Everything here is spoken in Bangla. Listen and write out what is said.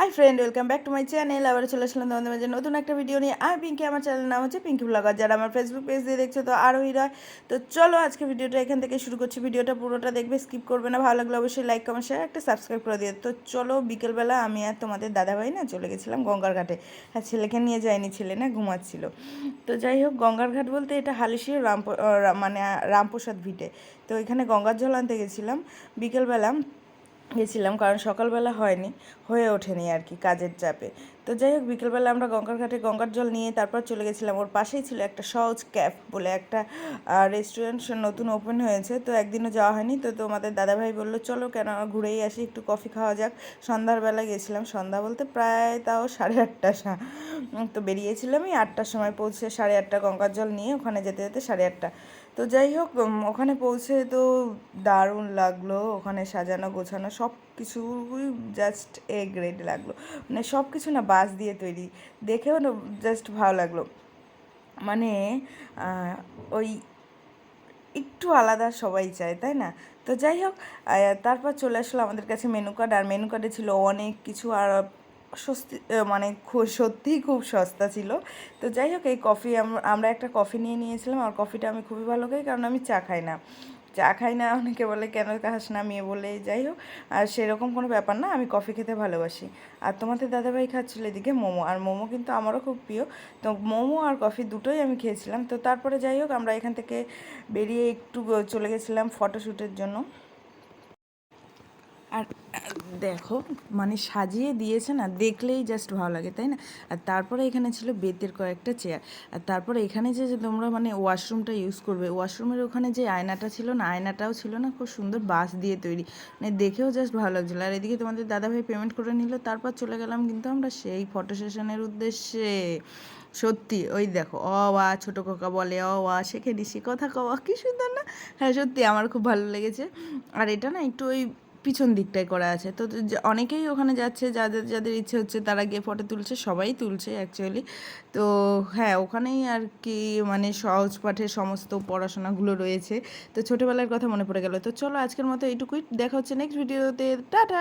Hi friend, welcome back to my channel. আবার চলে আসলাম তোমাদের মাঝে নতুন একটা ভিডিও নিয়ে। আমি পিঙ্কি, আমার চ্যানেলের নাম হচ্ছে পিঙ্কি ব্লগার। যারা আমার ফেসবুক পেজ দিয়ে দেখছো তো আরও হৃদয়। তো চলো আজকে ভিডিওটা এখান থেকে শুরু করছি। ভিডিওটা পুরোটা দেখবে, স্কিপ করবে না। ভালো লাগলে অবশ্যই লাইক কমেন্ট শেয়ার একটা সাবস্ক্রাইব করে দিয়ে। তো চলো, বিকেলবেলা আমি আর তোমাদের দাদাভাই না চলে গেছিলাম গঙ্গার ঘাটে। হ্যাঁ, ছেলেকে নিয়ে যায়নি, ছেলে না ঘুমাচ্ছিল। তো যাই হোক, গঙ্গার ঘাট বলতে এটা হালিশির মানে রামপ্রসাদ ভিটে। তো এখানে গঙ্গার জল আনতে গেছিলাম বিকেলবেলা গেছিলাম, কারণ সকালবেলা হয়ে ওঠেনি আর কি, কাজের চাপে। তো যাই হোক, বিকেলবেলা আমরা গঙ্গার ঘাটে গঙ্গার জল নিয়ে তারপর চলে গেছিলাম। ওর পাশেই ছিল একটা সহজ ক্যাফ বলে একটা রেস্টুরেন্ট, নতুন ওপেন হয়েছে। তো একদিনও যাওয়া হয়নি। তো তোমাদের দাদাভাই বললো চলো কেন ঘুরেই আসি, একটু কফি খাওয়া যাক। সন্ধ্যার বেলা গেছিলাম, সন্ধ্যা বলতে প্রায় তাও 8:30। তো বেরিয়েছিলাম এই 8টার সময়, পৌঁছে 8:30 গঙ্গার জল নিয়ে ওখানে যেতে যেতে 8:30। তো যাই হোক, ওখানে পৌঁছে তো দারুণ লাগলো। ওখানে সাজানো গোছানো সব কিছুই জাস্ট গ্রেড লাগলো। মানে সব কিছু না বাঁশ দিয়ে তৈরি, দেখেও না জাস্ট ভালো লাগলো। মানে ওই একটু আলাদা সবাই চায়, তাই না? তো যাই হোক, তারপর চলে আসলো আমাদের কাছে মেনু কার্ড। আর মেনু কার্ডে ছিল অনেক কিছু, আর সস্তি মানে সত্যিই খুব সস্তা ছিল। তো যাই হোক, এই কফি আমরা একটা কফি নিয়েছিলাম। আর কফিটা আমি খুবই ভালো খাই, কারণ আমি চা খাই না। অনেকে বলে কেন খাস না মেয়ে বলে, যাই হোক। আর সেরকম কোনো ব্যাপার না, আমি কফি খেতে ভালোবাসি। আর তোমাদের দাদাভাই খাচ্ছিল এদিকে মোমো, আর মোমো কিন্তু আমারও খুব প্রিয়। তো মোমো আর কফি দুটোই আমি খেয়েছিলাম। তো তারপরে যাই হোক, আমরা এখান থেকে বেরিয়ে একটু চলে গেছিলাম ফটোশ্যুটের জন্য। আর দেখো, মানে সাজিয়ে দিয়েছে না, দেখলেই জাস্ট ভালো লাগে, তাই না? আর তারপরে এখানে ছিল বেতের কয়েকটা চেয়ার। আর তারপরে এখানে যে তোমরা মানে ওয়াশরুমটা ইউজ করবে, ওয়াশরুমের ওখানে যে আয়নাটা ছিল না, আয়নাটাও ছিল না, খুব সুন্দর বাঁশ দিয়ে তৈরি। মানে দেখেও জাস্ট ভালো লাগছিলো। আর এদিকে তোমাদের দাদাভাই পেমেন্ট করে নিল। তারপর চলে গেলাম কিন্তু আমরা সেই ফটো সেশনের উদ্দেশ্যে। সত্যি ওই দেখো, ছোটো খোকা বলে শেখে নিশি কথা কওয়া, কি সুন্দর না? হ্যাঁ সত্যি আমার খুব ভালো লেগেছে। আর এটা না একটু ওই পিছন দিকটায় করা আছে। তো অনেকেই ওখানে যাচ্ছে, যাদের যাদের ইচ্ছে হচ্ছে তারা গিয়ে ফটো তুলছে, সবাই তুলছে অ্যাকচুয়ালি। তো হ্যাঁ, ওখানেই আর কি মানে সহজ পাঠের সমস্ত পড়াশোনাগুলো রয়েছে। তো ছোটোবেলার কথা মনে পড়ে গেল। তো চলো আজকের মতো এইটুকুই, দেখা হচ্ছে নেক্সট ভিডিওতে। টাটা।